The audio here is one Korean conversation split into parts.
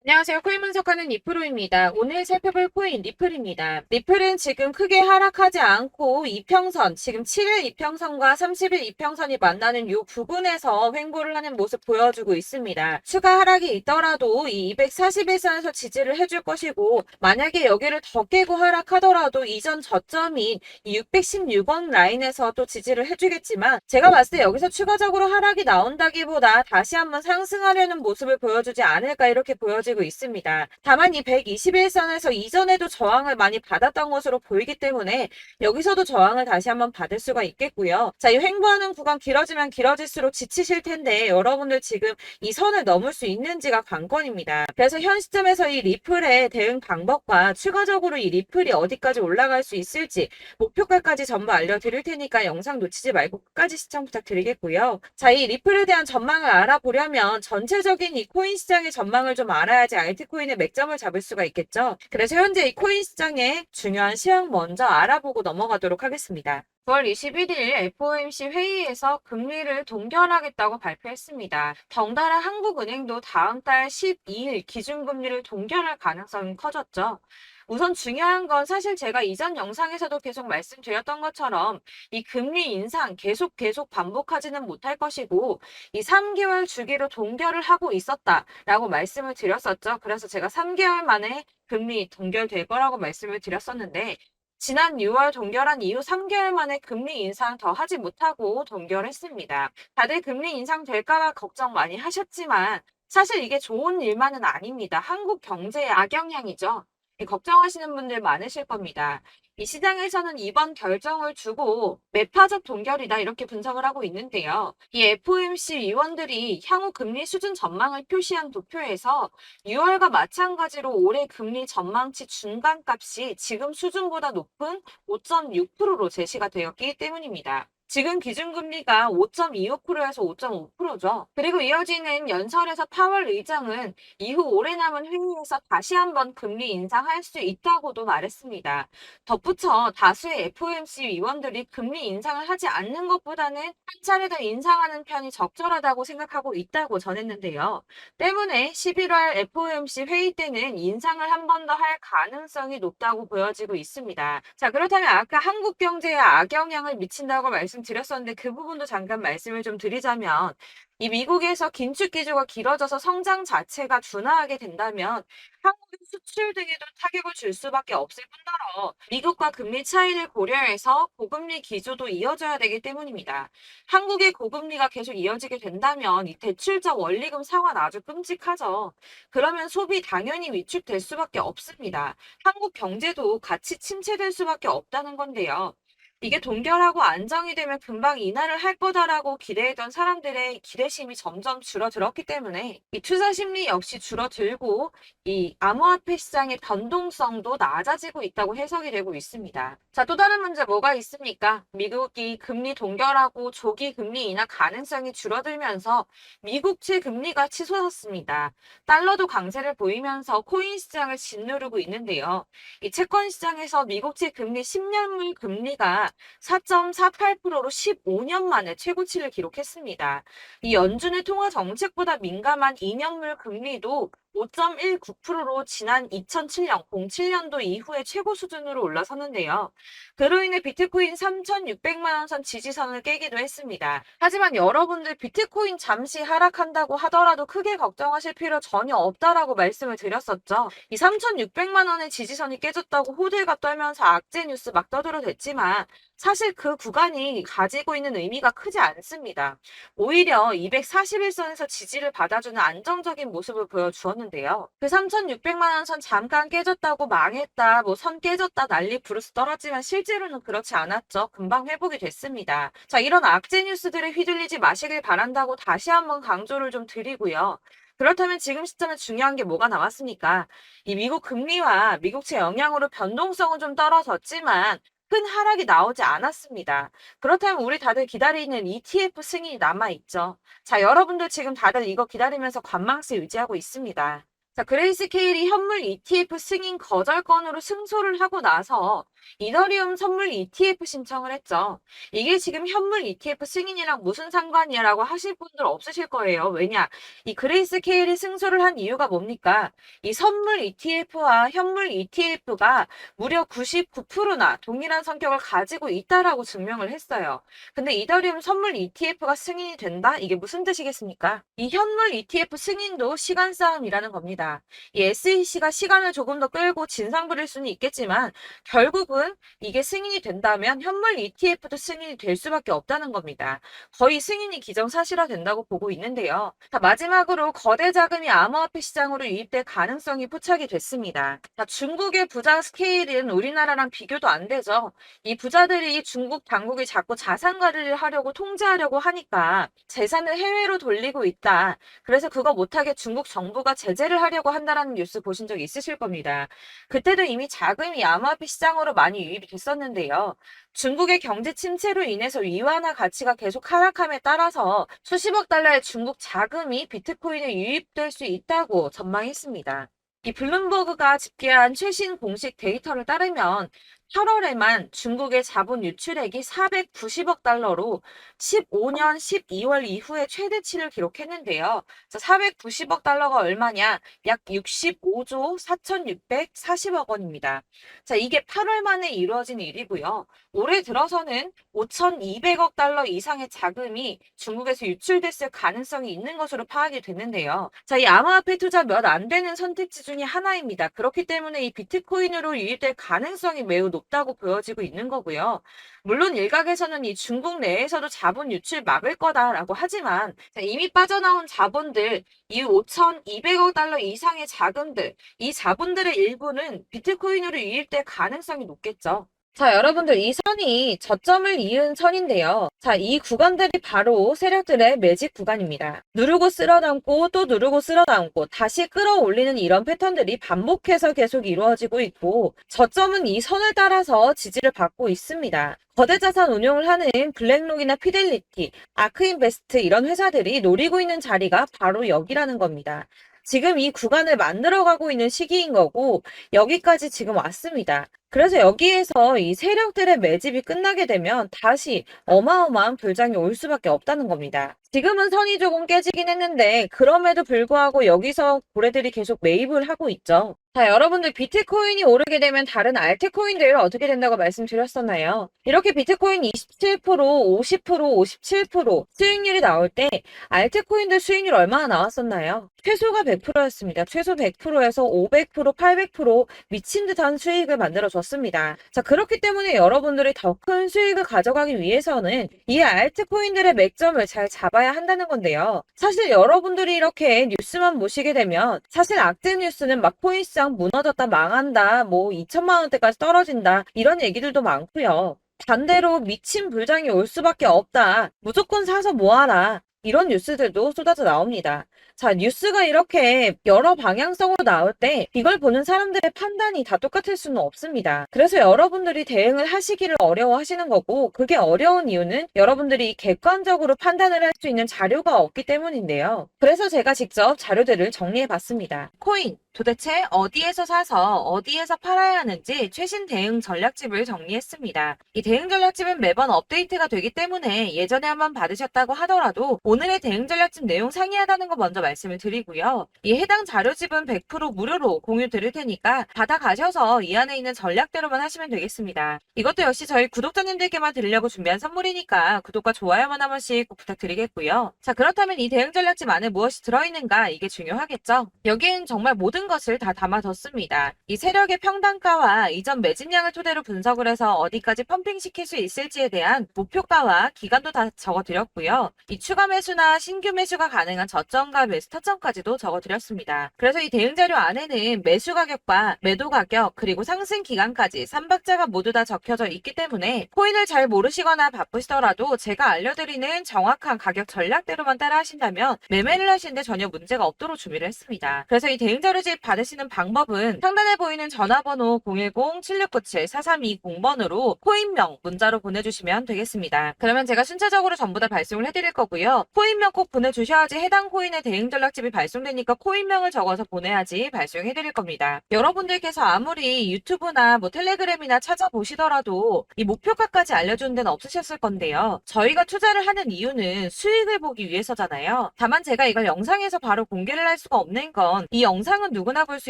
안녕하세요. 코인 분석하는 리프로입니다. 오늘 살펴볼 코인 리플입니다. 리플은 지금 크게 하락하지 않고 이평선, 지금 7일 이평선과 30일 이평선이 만나는 이 부분에서 횡보를 하는 모습 보여주고 있습니다. 추가 하락이 있더라도 이 241선에서 지지를 해줄 것이고, 만약에 여기를 더 깨고 하락하더라도 이전 저점인 이 616원 라인에서 또 지지를 해주겠지만, 제가 봤을 때 여기서 추가적으로 하락이 나온다기보다 다시 한번 상승하려는 모습을 보여주지 않을까 이렇게 보여지고 있습니다. 다만 이 121선에서 이전에도 저항을 많이 받았던 것으로 보이기 때문에 여기서도 저항을 다시 한번 받을 수가 있겠고요. 자, 이 횡보하는 구간 길어지면 길어질수록 지치실 텐데 여러분들 지금 이 선을 넘을 수 있는지가 관건입니다. 그래서 현 시점에서 이 리플의 대응 방법과 추가적으로 이 리플이 어디까지 올라갈 수 있을지 목표가까지 전부 알려드릴 테니까 영상 놓치지 말고 끝까지 시청 부탁드리겠고요. 자, 이 리플에 대한 전망을 알아보려면 전체적인 이 코인 시장의 전망을 좀 알아야지 알트코인의 맥점을 잡을 수가 있겠죠. 그래서 현재 이 코인 시장의 중요한 시황 먼저 알아보고 넘어가도록 하겠습니다. 9월 21일 FOMC 회의에서 금리를 동결하겠다고 발표했습니다. 덩달아 한국은행도 다음 달 12일 기준금리를 동결할 가능성이 커졌죠. 우선 중요한 건 사실 제가 이전 영상에서도 계속 말씀드렸던 것처럼 이 금리 인상 계속 반복하지는 못할 것이고 이 3개월 주기로 동결을 하고 있었다라고 말씀을 드렸었죠. 그래서 제가 3개월 만에 금리 동결될 거라고 말씀을 드렸었는데 지난 6월 동결한 이후 3개월 만에 금리 인상 더 하지 못하고 동결했습니다. 다들 금리 인상 될까봐 걱정 많이 하셨지만 사실 이게 좋은 일만은 아닙니다. 한국 경제에 악영향이죠. 걱정하시는 분들 많으실 겁니다. 이 시장에서는 이번 결정을 두고 매파적 동결이다 이렇게 분석을 하고 있는데요. 이 FOMC 위원들이 향후 금리 수준 전망을 표시한 도표에서 6월과 마찬가지로 올해 금리 전망치 중간값이 지금 수준보다 높은 5.6%로 제시가 되었기 때문입니다. 지금 기준금리가 5.25%에서 5.5%죠. 그리고 이어지는 연설에서 파월 의장은 이후 오래 남은 회의에서 다시 한번 금리 인상할 수 있다고도 말했습니다. 덧붙여 다수의 FOMC 위원들이 금리 인상을 하지 않는 것보다는 한 차례 더 인상하는 편이 적절하다고 생각하고 있다고 전했는데요. 때문에 11월 FOMC 회의 때는 인상을 한 번 더 할 가능성이 높다고 보여지고 있습니다. 자, 그렇다면 아까 한국 경제에 악영향을 미친다고 말씀드렸었는데 그 부분도 잠깐 말씀을 좀 드리자면 이 미국에서 긴축 기조가 길어져서 성장 자체가 둔화하게 된다면 한국의 수출 등에도 타격을 줄 수밖에 없을 뿐더러 미국과 금리 차이를 고려해서 고금리 기조도 이어져야 되기 때문입니다. 한국의 고금리가 계속 이어지게 된다면 이 대출적 원리금 상환 아주 끔찍하죠. 그러면 소비 당연히 위축될 수밖에 없습니다. 한국 경제도 같이 침체될 수밖에 없다는 건데요. 이게 동결하고 안정이 되면 금방 인하를 할 거다라고 기대했던 사람들의 기대심이 점점 줄어들었기 때문에 이 투자 심리 역시 줄어들고 이 암호화폐 시장의 변동성도 낮아지고 있다고 해석이 되고 있습니다. 자, 또 다른 문제 뭐가 있습니까? 미국이 금리 동결하고 조기 금리 인하 가능성이 줄어들면서 미국채 금리가 치솟았습니다. 달러도 강세를 보이면서 코인 시장을 짓누르고 있는데요. 이 채권 시장에서 미국채 금리 10년물 금리가 4.48%로 15년 만에 최고치를 기록했습니다. 이 연준의 통화 정책보다 민감한 2년물 금리도 5.19%로 지난 2007년, 07년도 이후에 최고 수준으로 올라섰는데요. 그로 인해 비트코인 3,600만 원 선 지지선을 깨기도 했습니다. 하지만 여러분들 비트코인 잠시 하락한다고 하더라도 크게 걱정하실 필요 전혀 없다라고 말씀을 드렸었죠. 이 3,600만 원의 지지선이 깨졌다고 호들갑 떨면서 악재 뉴스 막 떠들어댔지만 사실 그 구간이 가지고 있는 의미가 크지 않습니다. 오히려 241선에서 지지를 받아주는 안정적인 모습을 보여주었는데요. 그 3,600만 원 선 잠깐 깨졌다고 망했다, 뭐 선 깨졌다 난리 부르스 떨었지만 실제로는 그렇지 않았죠. 금방 회복이 됐습니다. 자, 이런 악재 뉴스들에 휘둘리지 마시길 바란다고 다시 한번 강조를 좀 드리고요. 그렇다면 지금 시점에 중요한 게 뭐가 남았습니까? 이 미국 금리와 미국채 영향으로 변동성은 좀 떨어졌지만 큰 하락이 나오지 않았습니다. 그렇다면 우리 다들 기다리는 ETF 승인이 남아있죠. 자, 여러분들 지금 다들 이거 기다리면서 관망세 유지하고 있습니다. 자, 그레이스케일이 현물 ETF 승인 거절 건으로 승소를 하고 나서 이더리움 선물 ETF 신청을 했죠. 이게 지금 현물 ETF 승인이랑 무슨 상관이야라고 하실 분들 없으실 거예요. 왜냐? 이 그레이스 케일이 승소를 한 이유가 뭡니까? 이 선물 ETF와 현물 ETF가 무려 99%나 동일한 성격을 가지고 있다라고 증명을 했어요. 근데 이더리움 선물 ETF가 승인이 된다? 이게 무슨 뜻이겠습니까? 이 현물 ETF 승인도 시간 싸움이라는 겁니다. 이 SEC가 시간을 조금 더 끌고 진상 부릴 수는 있겠지만 결국은 이게 승인이 된다면 현물 ETF도 승인이 될 수밖에 없다는 겁니다. 거의 승인이 기정사실화 된다고 보고 있는데요. 자, 마지막으로 거대 자금이 암호화폐 시장으로 유입될 가능성이 포착이 됐습니다. 자, 중국의 부자 스케일은 우리나라랑 비교도 안 되죠. 이 부자들이 중국 당국이 자꾸 자산 관리를 하려고 통제하려고 하니까 재산을 해외로 돌리고 있다. 그래서 그거 못하게 중국 정부가 제재를 하려고 한다라는 뉴스 보신 적 있으실 겁니다. 그때도 이미 자금이 암호화폐 시장으로 많이 유입이 됐었는데요. 중국의 경제 침체로 인해서 위안화 가치가 계속 하락함에 따라서 수십억 달러의 중국 자금이 비트코인에 유입될 수 있다고 전망했습니다. 이 블룸버그가 집계한 최신 공식 데이터를 따르면 8월에만 중국의 자본 유출액이 490억 달러로 15년 12월 이후에 최대치를 기록했는데요. 490억 달러가 얼마냐? 약 65조 4,640억 원입니다. 자, 이게 8월 만에 이루어진 일이고요. 올해 들어서는 5,200억 달러 이상의 자금이 중국에서 유출됐을 가능성이 있는 것으로 파악이 됐는데요. 자, 이 암호화폐 투자 몇 안 되는 선택지 중에 하나입니다. 그렇기 때문에 이 비트코인으로 유입될 가능성이 매우 높다고 보여지고 있는 거고요. 물론 일각에서는 이 중국 내에서도 자본 유출 막을 거다라고 하지만 이미 빠져나온 자본들, 이 5,200억 달러 이상의 자금들, 이 자본들의 일부는 비트코인으로 유입될 가능성이 높겠죠. 자, 여러분들 이 선이 저점을 이은 선인데요. 자, 이 구간들이 바로 세력들의 매직 구간입니다. 누르고 쓸어담고 또 누르고 쓸어담고 다시 끌어올리는 이런 패턴들이 반복해서 계속 이루어지고 있고 저점은 이 선을 따라서 지지를 받고 있습니다. 거대 자산 운용을 하는 블랙록이나 피델리티, 아크인베스트 이런 회사들이 노리고 있는 자리가 바로 여기라는 겁니다. 지금 이 구간을 만들어가고 있는 시기인 거고 여기까지 지금 왔습니다. 그래서 여기에서 이 세력들의 매집이 끝나게 되면 다시 어마어마한 불장이 올 수밖에 없다는 겁니다. 지금은 선이 조금 깨지긴 했는데 그럼에도 불구하고 여기서 고래들이 계속 매입을 하고 있죠. 자, 여러분들 비트코인이 오르게 되면 다른 알트코인들 어떻게 된다고 말씀드렸었나요? 이렇게 비트코인 27%, 50%, 57% 수익률이 나올 때 알트코인들 수익률 얼마나 나왔었나요? 최소가 100%였습니다. 최소 100%에서 500%, 800% 미친 듯한 수익을 만들어줬습니다. 자, 그렇기 때문에 여러분들이 더 큰 수익을 가져가기 위해서는 이 알트코인들의 맥점을 잘 잡아야 한다는 건데요. 사실 여러분들이 이렇게 뉴스만 보시게 되면 사실 악재 뉴스는 막 코인 시장 무너졌다, 망한다, 뭐 2천만 원대까지 떨어진다 이런 얘기들도 많고요. 반대로 미친 불장이 올 수밖에 없다. 무조건 사서 모아라. 이런 뉴스들도 쏟아져 나옵니다. 자, 뉴스가 이렇게 여러 방향성으로 나올 때 이걸 보는 사람들의 판단이 다 똑같을 수는 없습니다. 그래서 여러분들이 대응을 하시기를 어려워하시는 거고 그게 어려운 이유는 여러분들이 객관적으로 판단을 할 수 있는 자료가 없기 때문인데요. 그래서 제가 직접 자료들을 정리해 봤습니다. 코인 도대체 어디에서 사서 어디에서 팔아야 하는지 최신 대응 전략집을 정리했습니다. 이 대응 전략집은 매번 업데이트가 되기 때문에 예전에 한번 받으셨다고 하더라도 오늘의 대응 전략집 내용 상이하다는 거 먼저 말씀을 드리고요. 이 해당 자료집은 100% 무료로 공유 드릴 테니까 받아가셔서 이 안에 있는 전략대로만 하시면 되겠습니다. 이것도 역시 저희 구독자님들께만 드리려고 준비한 선물이니까 구독과 좋아요만 한 번씩 꼭 부탁드리겠고요. 자, 그렇다면 이 대응 전략집 안에 무엇이 들어있는가 이게 중요하겠죠. 여기엔 정말 모든 것을 다 담아뒀습니다. 이 세력의 평단가와 이전 매집량을 토대로 분석을 해서 어디까지 펌핑시킬 수 있을지에 대한 목표가와 기간도 다 적어드렸고요. 이 추가 매수나 신규 매수가 가능한 저점과 매수 타점까지도 적어드렸습니다. 그래서 이 대응 자료 안에는 매수 가격과 매도 가격 그리고 상승 기간까지 3박자가 모두 다 적혀져 있기 때문에 코인을 잘 모르시거나 바쁘시더라도 제가 알려드리는 정확한 가격 전략대로만 따라 하신다면 매매를 하시는데 전혀 문제가 없도록 준비를 했습니다. 그래서 이 대응 자료집 받으시는 방법은 상단에 보이는 전화번호 010-7697-4320번으로 코인명 문자로 보내주시면 되겠습니다. 그러면 제가 순차적으로 전부 다 발송을 해드릴 거고요. 코인명 꼭 보내주셔야지 해당 코인의 대응 전략집이 발송되니까 코인명을 적어서 보내야지 발송해드릴 겁니다. 여러분들께서 아무리 유튜브나 뭐 텔레그램이나 찾아보시더라도 이 목표가까지 알려주는 데는 없으셨을 건데요. 저희가 투자를 하는 이유는 수익을 보기 위해서잖아요. 다만 제가 이걸 영상에서 바로 공개를 할 수가 없는 건 이 영상은 누구나 볼 수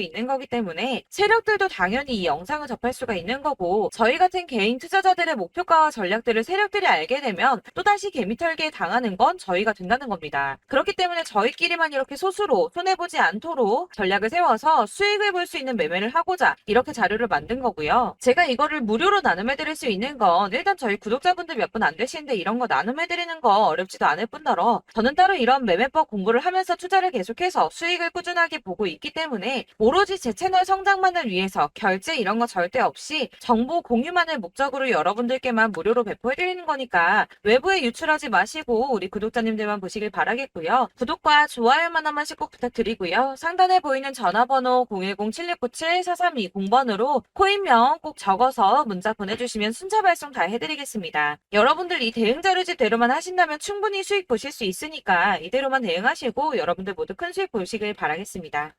있는 거기 때문에 세력들도 당연히 이 영상을 접할 수가 있는 거고, 저희 같은 개인 투자자들의 목표가와 전략들을 세력들이 알게 되면 또다시 개미털기에 당하는 건 저희가 된다는 겁니다. 그렇기 때문에 저희끼리만 이렇게 소수로 손해보지 않도록 전략을 세워서 수익을 볼 수 있는 매매를 하고자 이렇게 자료를 만든 거고요. 제가 이거를 무료로 나눔해드릴 수 있는 건 일단 저희 구독자분들 몇 분 안 되시는데 이런 거 나눔해드리는 거 어렵지도 않을 뿐더러 저는 따로 이런 매매법 공부를 하면서 투자를 계속해서 수익을 꾸준하게 보고 있기 때문에 오로지 제 채널 성장만을 위해서 결제 이런 거 절대 없이 정보 공유만을 목적으로 여러분들께만 무료로 배포해드리는 거니까 외부에 유출하지 마시고 우리 구독자님들만 보시길 바라겠고요. 구독과 좋아요만 한 번씩 꼭 부탁드리고요. 상단에 보이는 전화번호 010-7697-4320번으로 코인명 꼭 적어서 문자 보내주시면 순차 발송 다 해드리겠습니다. 여러분들 이 대응 자료집대로만 하신다면 충분히 수익 보실 수 있으니까 이대로만 대응하시고 여러분들 모두 큰 수익 보시길 바라겠습니다.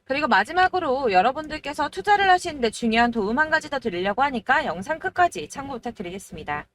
그리고 마지막으로 여러분들께서 투자를 하시는데 중요한 도움 한 가지 더 드리려고 하니까 영상 끝까지 참고 부탁드리겠습니다.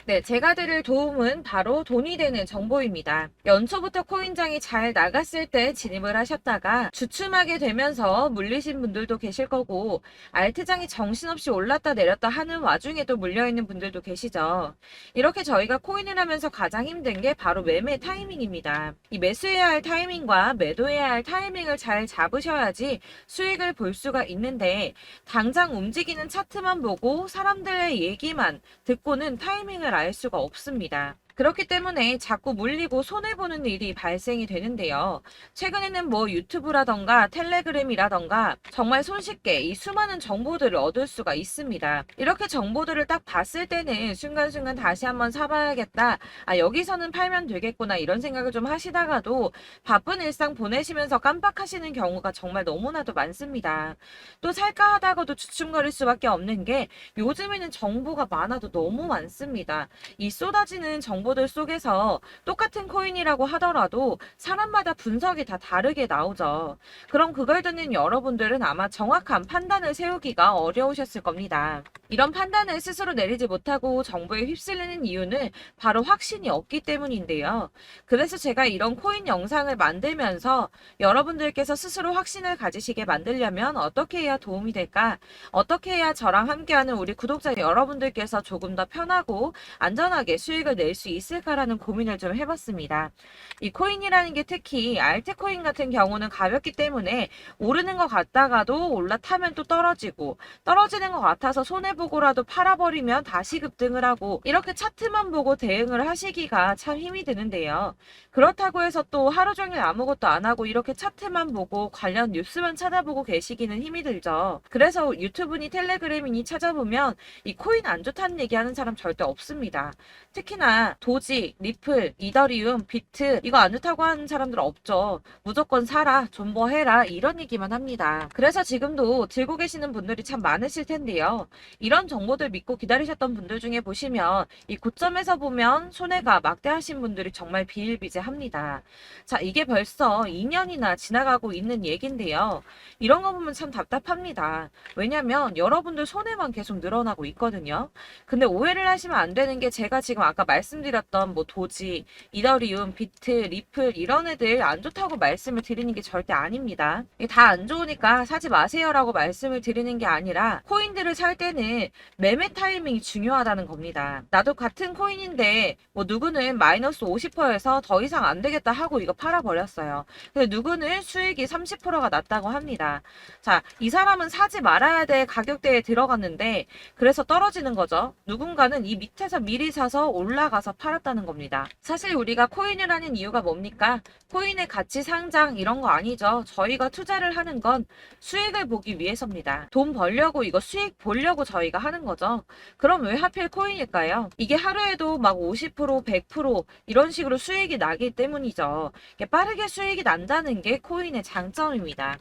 네, 제가 드릴 도움은 바로 돈이 되는 정보입니다. 연초부터 코인장이 잘 나갔을 때 진입을 하셨다가 주춤하게 되면서 물리신 분들도 계실 거고, 알트장이 정신없이 올랐다 내렸다 하는 와중에도 물려있는 분들도 계시죠. 이렇게 저희가 코인을 하면서 가장 힘든 게 바로 매매 타이밍입니다. 이 매수해야 할 타이밍과 매도해야 할 타이밍을 잘 잡으셔야지 수익을 볼 수가 있는데, 당장 움직이는 차트만 보고 사람들의 얘기만 듣고는 타이밍을 알 수가 없습니다. 그렇기 때문에 자꾸 물리고 손해보는 일이 발생이 되는데요. 최근에는 뭐 유튜브라던가 텔레그램이라던가 정말 손쉽게 이 수많은 정보들을 얻을 수가 있습니다. 이렇게 정보들을 딱 봤을 때는 순간순간 다시 한번 사봐야겠다, 아 여기서는 팔면 되겠구나 이런 생각을 좀 하시다가도 바쁜 일상 보내시면서 깜빡하시는 경우가 정말 너무나도 많습니다. 또 살까 하다가도 주춤거릴 수밖에 없는 게 요즘에는 정보가 많아도 너무 많습니다. 이 쏟아지는 정보들 속에서 똑같은 코인이라고 하더라도 사람마다 분석이 다 다르게 나오죠. 그럼 그걸 듣는 여러분들은 아마 정확한 판단을 세우기가 어려우셨을 겁니다. 이런 판단을 스스로 내리지 못하고 정보에 휩쓸리는 이유는 바로 확신이 없기 때문인데요. 그래서 제가 이런 코인 영상을 만들면서 여러분들께서 스스로 확신을 가지시게 만들려면 어떻게 해야 도움이 될까? 어떻게 해야 저랑 함께하는 우리 구독자 여러분들께서 조금 더 편하고 안전하게 수익을 낼 수 있을까라는 고민을 좀 해봤습니다. 이 코인이라는 게 특히 알트코인 같은 경우는 가볍기 때문에 오르는 것 같다가도 올라타면 또 떨어지고, 떨어지는 것 같아서 손해보고라도 팔아버리면 다시 급등을 하고, 이렇게 차트만 보고 대응을 하시기가 참 힘이 드는데요. 그렇다고 해서 또 하루 종일 아무것도 안 하고 이렇게 차트만 보고 관련 뉴스만 찾아보고 계시기는 힘이 들죠. 그래서 유튜브니 텔레그램이니 찾아보면 이 코인 안 좋다는 얘기하는 사람 절대 없습니다. 특히나 도지, 리플, 이더리움, 비트 이거 안 좋다고 하는 사람들 없죠. 무조건 사라, 존버해라 이런 얘기만 합니다. 그래서 지금도 들고 계시는 분들이 참 많으실 텐데요. 이런 정보들 믿고 기다리셨던 분들 중에 보시면 이 고점에서 보면 손해가 막대하신 분들이 정말 비일비재합니다. 자, 이게 벌써 2년이나 지나가고 있는 얘긴데요. 이런 거 보면 참 답답합니다. 왜냐면 여러분들 손해만 계속 늘어나고 있거든요. 근데 오해를 하시면 안 되는 게, 제가 지금 아까 말씀드렸던 뭐 도지, 이더리움, 비트, 리플 이런 애들 안 좋다고 말씀을 드리는 게 절대 아닙니다. 이게 다 안 좋으니까 사지 마세요라고 말씀을 드리는 게 아니라, 코인들을 살 때는 매매 타이밍이 중요하다는 겁니다. 나도 같은 코인인데 뭐 누구는 마이너스 50%에서 더 이상 안 되겠다 하고 이거 팔아버렸어요. 근데 누구는 수익이 30%가 났다고 합니다. 자, 이 사람은 사지 말아야 될 가격대에 들어갔는데 그래서 떨어지는 거죠. 누군가는 이 밑에서 미리 사서 올라가서 팔았다는 겁니다. 사실 우리가 코인을 하는 이유가 뭡니까? 코인의 가치 상장 이런 거 아니죠. 저희가 투자를 하는 건 수익을 보기 위해서입니다. 돈 벌려고, 이거 수익 보려고 저희가 하는 거죠. 그럼 왜 하필 코인일까요? 이게 하루에도 막 50%, 100% 이런 식으로 수익이 나기 때문이죠. 빠르게 수익이 난다는 게 코인의 장점입니다.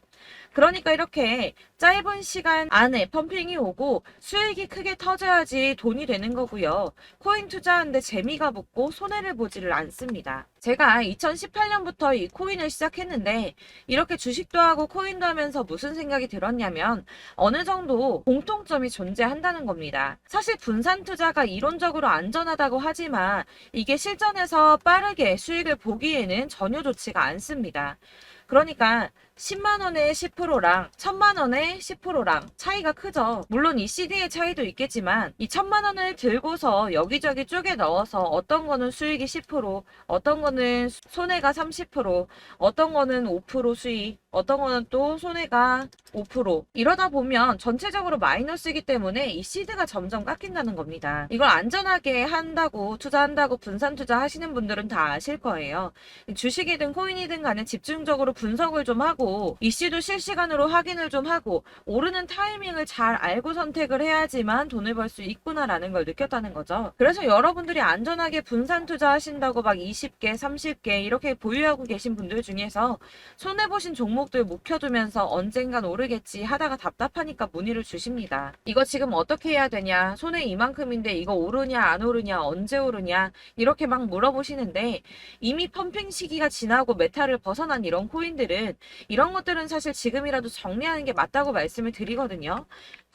그러니까 이렇게 짧은 시간 안에 펌핑이 오고 수익이 크게 터져야지 돈이 되는 거고요. 코인 투자하는데 재미가 붙고 손해를 보지를 않습니다. 제가 2018년부터 이 코인을 시작했는데 이렇게 주식도 하고 코인도 하면서 무슨 생각이 들었냐면 어느 정도 공통점이 존재한다는 겁니다. 사실 분산 투자가 이론적으로 안전하다고 하지만 이게 실전에서 빠르게 수익을 보기에는 전혀 좋지가 않습니다. 그러니까 10만 원에 10%랑 1000만 원에 10%랑 차이가 크죠. 물론 이 CD의 차이도 있겠지만 이 1000만 원을 들고서 여기저기 쪼개 넣어서 어떤 거는 수익이 10%, 어떤 거는 손해가 30%, 어떤 거는 5% 수익, 어떤 거는 또 손해가 5%. 이러다 보면 전체적으로 마이너스이기 때문에 이 시드가 점점 깎인다는 겁니다. 이걸 안전하게 한다고 투자한다고 분산 투자 하시는 분들은 다 아실 거예요. 주식이든 코인이든 간에 집중적으로 분석을 좀 하고 이슈도 실시간으로 확인을 좀 하고 오르는 타이밍을 잘 알고 선택을 해야지만 돈을 벌 수 있구나라는 걸 느꼈다는 거죠. 그래서 여러분들이 안전하게 분산 투자하신다고 막 20개, 30개 이렇게 보유하고 계신 분들 중에서 손해보신 종목들 묵혀두면서 언젠간 오르겠지 하다가 답답하니까 문의를 주십니다. 이거 지금 어떻게 해야 되냐? 손해 이만큼인데 이거 오르냐 안 오르냐 언제 오르냐 이렇게 막 물어보시는데 이미 펌핑 시기가 지나고 메타를 벗어난 이런 코인들은 이런 것들은 사실 지금이라도 정리하는 게 맞다고 말씀을 드리거든요.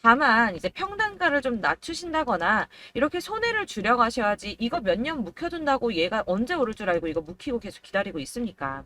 다만 이제 평단가를 좀 낮추신다거나 이렇게 손해를 줄여가셔야지 이거 몇 년 묵혀둔다고 얘가 언제 오를 줄 알고 이거 묵히고 계속 기다리고 있습니까?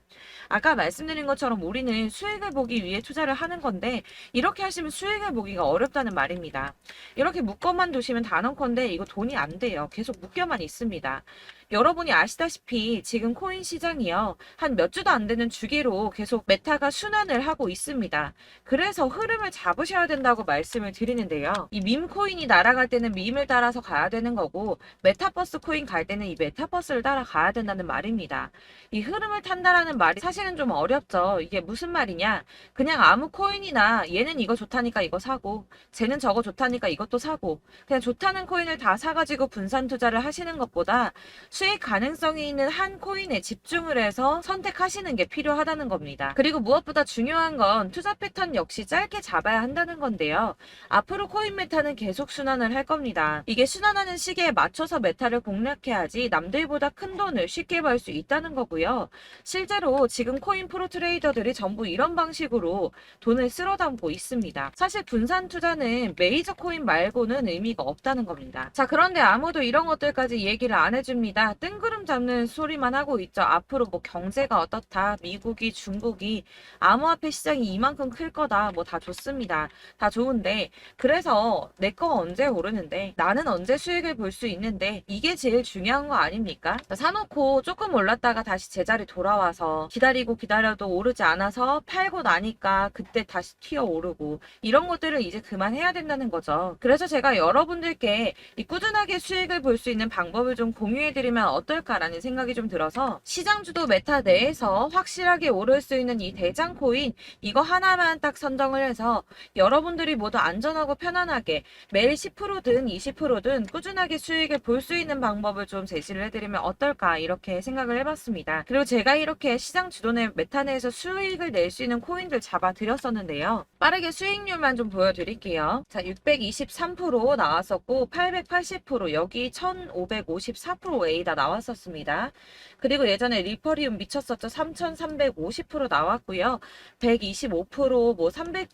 아까 말씀드린 것처럼 우리는 수익을 보기 위해 투자를 하는 건데 이렇게 하시면 수익을 보기가 어렵다는 말입니다. 이렇게 묶어만 두시면 단언컨대 이거 돈이 안 돼요. 계속 묶여만 있습니다. 여러분이 아시다시피 지금 코인 시장이요. 한 몇 주도 안 되는 주기로 계속 메타가 순환을 하고 있습니다. 그래서 흐름을 잡으셔야 된다고 말씀을 드리는데요. 이 밈 코인이 날아갈 때는 밈을 따라서 가야 되는 거고 메타버스 코인 갈 때는 이 메타버스를 따라가야 된다는 말입니다. 이 흐름을 탄다라는 말이 사실은 좀 어렵죠. 이게 무슨 말이냐? 그냥 아무 코인이나 얘는 이거 좋다니까 이거 사고 쟤는 저거 좋다니까 이것도 사고 그냥 좋다는 코인을 다 사가지고 분산 투자를 하시는 것보다 수익 가능성이 있는 한 코인에 집중을 해서 선택하시는 게 필요하다는 겁니다. 그리고 무엇보다 중요한 건 투자 패턴 역시 짧게 잡아야 한다는 건데요. 앞으로 코인 메타는 계속 순환을 할 겁니다. 이게 순환하는 시기에 맞춰서 메타를 공략해야지 남들보다 큰 돈을 쉽게 벌 수 있다는 거고요. 실제로 지금 코인 프로 트레이더들이 전부 이런 방식으로 돈을 쓸어 담고 있습니다. 사실 분산 투자는 메이저 코인 말고는 의미가 없다는 겁니다. 자, 그런데 아무도 이런 것들까지 얘기를 안 해줍니다. 뜬구름 잡는 소리만 하고 있죠. 앞으로 뭐 경제가 어떻다, 미국이, 중국이, 암호화폐 시장이 이만큼 클 거다, 뭐 다 좋습니다. 다 좋은데, 그래서 내 거 언제 오르는데, 나는 언제 수익을 볼 수 있는데, 이게 제일 중요한 거 아닙니까? 사놓고 조금 올랐다가 다시 제자리 돌아와서 기다리고 기다려도 오르지 않아서 팔고 나니까 그때 다시 튀어 오르고, 이런 것들을 이제 그만해야 된다는 거죠. 그래서 제가 여러분들께 이 꾸준하게 수익을 볼 수 있는 방법을 좀 공유해드리면 어떨까라는 생각이 좀 들어서 시장주도 메타 내에서 확실하게 오를 수 있는 이 대장 코인 이거 하나만 딱 선정을 해서 여러분들이 모두 안전하고 편안하게 매일 10%든 20%든 꾸준하게 수익을 볼 수 있는 방법을 좀 제시를 해드리면 어떨까 이렇게 생각을 해봤습니다. 그리고 제가 이렇게 시장 주도내 메타 내에서 수익을 낼 수 있는 코인들 잡아드렸었는데요. 빠르게 수익률만 좀 보여드릴게요. 자, 623% 나왔었고 880% 여기 1554% 다 나왔었습니다. 그리고 예전에 리퍼리움 미쳤었죠. 3350% 나왔고요. 125%, 뭐 300%,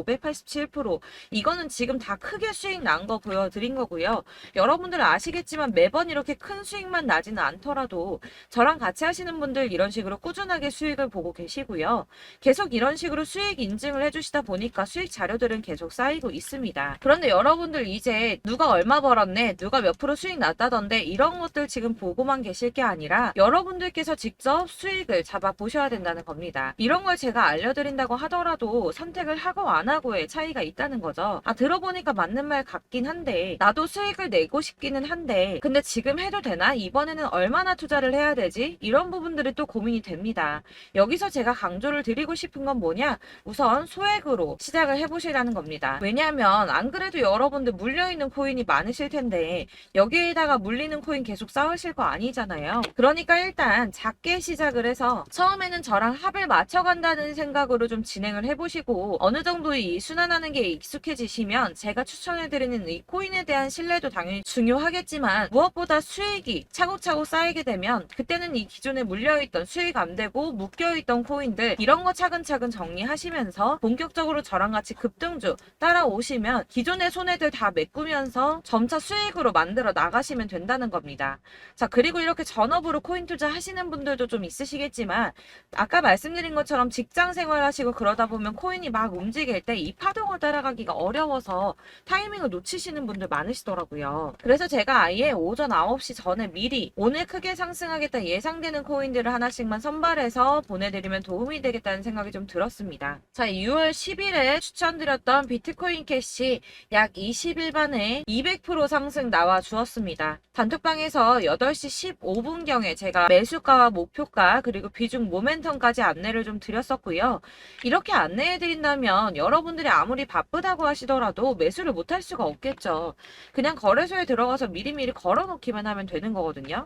587% 이거는 지금 다 크게 수익 난 거 보여드린 거고요. 여러분들 아시겠지만 매번 이렇게 큰 수익만 나지는 않더라도 저랑 같이 하시는 분들 이런 식으로 꾸준하게 수익을 보고 계시고요. 계속 이런 식으로 수익 인증을 해주시다 보니까 수익 자료들은 계속 쌓이고 있습니다. 그런데 여러분들 이제 누가 얼마 벌었네, 누가 몇 프로 수익 났다던데 이런 것들 지금 보고만 계실 게 아니라 여러분들께서 직접 수익을 잡아 보셔야 된다는 겁니다. 이런 걸 제가 알려드린다고 하더라도 선택을 하고 안 하고의 차이가 있다는 거죠. 아, 들어보니까 맞는 말 같긴 한데 나도 수익을 내고 싶기는 한데 근데 지금 해도 되나? 이번에는 얼마나 투자를 해야 되지? 이런 부분들이 또 고민이 됩니다. 여기서 제가 강조를 드리고 싶은 건 뭐냐? 우선 소액으로 시작을 해보시라는 겁니다. 왜냐하면 안 그래도 여러분들 물려있는 코인이 많으실 텐데 여기에다가 물리는 코인 계속 쌓으실 거 아니잖아요. 그러니까 일단 작게 시작을 해서 처음에는 저랑 합을 맞춰간다는 생각으로 좀 진행을 해보시고 어느 정도 이 순환하는 게 익숙해지시면 제가 추천해드리는 이 코인에 대한 신뢰도 당연히 중요하겠지만 무엇보다 수익이 차곡차곡 쌓이게 되면 그때는 이 기존에 물려있던 수익 안 되고 묶여있던 코인들 이런 거 차근차근 정리하시면서 본격적으로 저랑 같이 급등주 따라오시면 기존의 손해들 다 메꾸면서 점차 수익으로 만들어 나가시면 된다는 겁니다. 자, 그리고 이렇게 전업으로 코인 투자 하시는 분들도 좀 있으시겠지만 아까 말씀드린 것처럼 직장 생활 하시고 그러다 보면 코인이 막 움직일 때 이 파동을 따라가기가 어려워서 타이밍을 놓치시는 분들 많으시더라고요. 그래서 제가 아예 오전 9시 전에 미리 오늘 크게 상승하겠다 예상되는 코인들을 하나씩만 선발해서 보내드리면 도움이 되겠다는 생각이 좀 들었습니다. 자, 6월 10일에 추천드렸던 비트코인 캐시 약 20일 만에 200% 상승 나와 주었습니다. 단톡방에서 8시 15분경에 제가 매수가와 목표가 그리고 비중 모멘텀까지 안내를 좀 드렸었고요. 이렇게 안내해드린다면 여러분들이 아무리 바쁘다고 하시더라도 매수를 못할 수가 없겠죠. 그냥 거래소에 들어가서 미리미리 걸어놓기만 하면 되는 거거든요.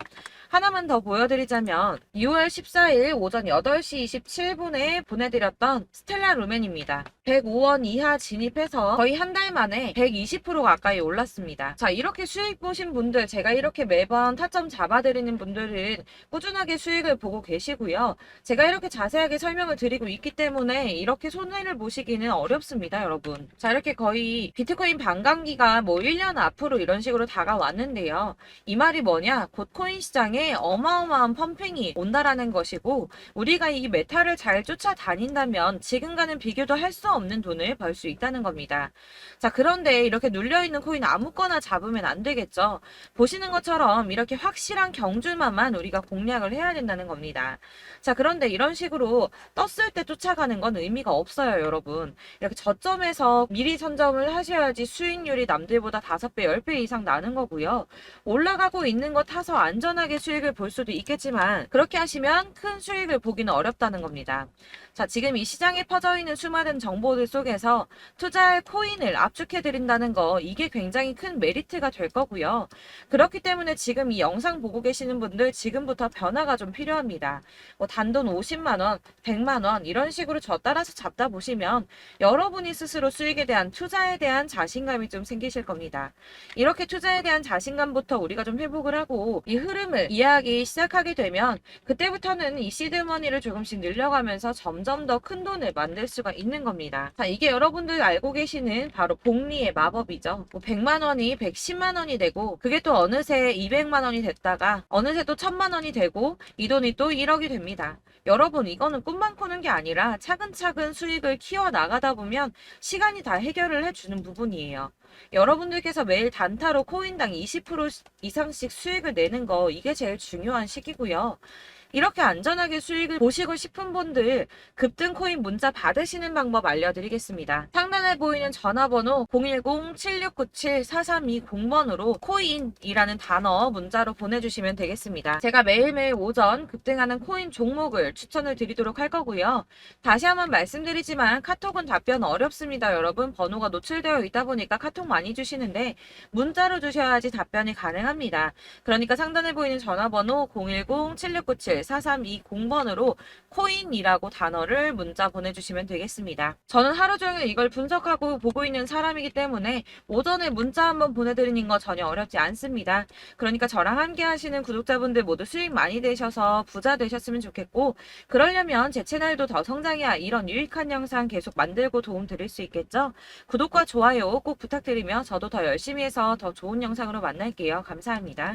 하나만 더 보여드리자면 6월 14일 오전 8시 27분에 보내드렸던 스텔라 루멘입니다. 105원 이하 진입해서 거의 한 달 만에 120% 가까이 올랐습니다. 자, 이렇게 수익 보신 분들, 제가 이렇게 매번 타점 잡아드리는 분들은 꾸준하게 수익을 보고 계시고요. 제가 이렇게 자세하게 설명을 드리고 있기 때문에 이렇게 손해를 보시기는 어렵습니다, 여러분. 자, 이렇게 거의 비트코인 반감기가 뭐 1년 앞으로 이런 식으로 다가왔는데요. 이 말이 뭐냐? 곧 코인 시장에 어마어마한 펌핑이 온다라는 것이고 우리가 이 메타를 잘 쫓아다닌다면 지금과는 비교도 할 수 없는 돈을 벌 수 있다는 겁니다. 자, 그런데 이렇게 눌려있는 코인 아무거나 잡으면 안 되겠죠. 보시는 것처럼 이렇게 확실한 경주만만 우리가 공략을 해야 된다는 겁니다. 자, 그런데 이런 식으로 떴을 때 쫓아가는 건 의미가 없어요, 여러분. 이렇게 저점에서 미리 선점을 하셔야지 수익률이 남들보다 5배, 10배 이상 나는 거고요. 올라가고 있는 거 타서 안전하게 수익을 볼 수도 있겠지만 그렇게 하시면 큰 수익을 보기는 어렵다는 겁니다. 자, 지금 이 시장에 퍼져 있는 수많은 정보들 속에서 투자할 코인을 압축해 드린다는 거 이게 굉장히 큰 메리트가 될 거고요. 그렇기 때문에 지금 이 영상 보고 계시는 분들 지금부터 변화가 좀 필요합니다. 뭐 단돈 50만 원, 100만 원 이런 식으로 저 따라서 잡다 보시면 여러분이 스스로 수익에 대한 투자에 대한 자신감이 좀 생기실 겁니다. 이렇게 투자에 대한 자신감부터 우리가 좀 회복을 하고 이 흐름을 이해하기 시작하게 되면 그때부터는 이 시드머니를 조금씩 늘려가면서 점점 더 큰 돈을 만들 수가 있는 겁니다. 자, 이게 여러분들 알고 계시는 바로 복리의 마법이죠. 뭐 100만 원이 110만 원이 되고 그게 또 어느새 200만 원이 됐다가 어느새 또 1000만 원이 되고 이 돈이 또 1억이 됩니다. 여러분, 이거는 꿈만 꾸는 게 아니라 차근차근 수익을 키워 나가다 보면 시간이 다 해결을 해주는 부분이에요. 여러분들께서 매일 단타로 코인당 20% 이상씩 수익을 내는 거 이게 제일 중요한 시기고요. 이렇게 안전하게 수익을 보시고 싶은 분들 급등 코인 문자 받으시는 방법 알려드리겠습니다. 상단에 보이는 전화번호 010-7697-4320번으로 코인이라는 단어 문자로 보내주시면 되겠습니다. 제가 매일매일 오전 급등하는 코인 종목을 추천을 드리도록 할 거고요. 다시 한번 말씀드리지만 카톡은 답변 어렵습니다. 여러분, 번호가 노출되어 있다 보니까 카톡 많이 주시는데 문자로 주셔야지 답변이 가능합니다. 그러니까 상단에 보이는 전화번호 010-7697-4320번으로 코인이라고 단어를 문자 보내주시면 되겠습니다. 저는 하루 종일 이걸 분석하고 보고 있는 사람이기 때문에 오전에 문자 한번 보내드리는 거 전혀 어렵지 않습니다. 그러니까 저랑 함께 하시는 구독자분들 모두 수익 많이 되셔서 부자 되셨으면 좋겠고 그러려면 제 채널도 더 성장해야 이런 유익한 영상 계속 만들고 도움 드릴 수 있겠죠? 구독과 좋아요 꼭 부탁드리며 저도 더 열심히 해서 더 좋은 영상으로 만날게요. 감사합니다.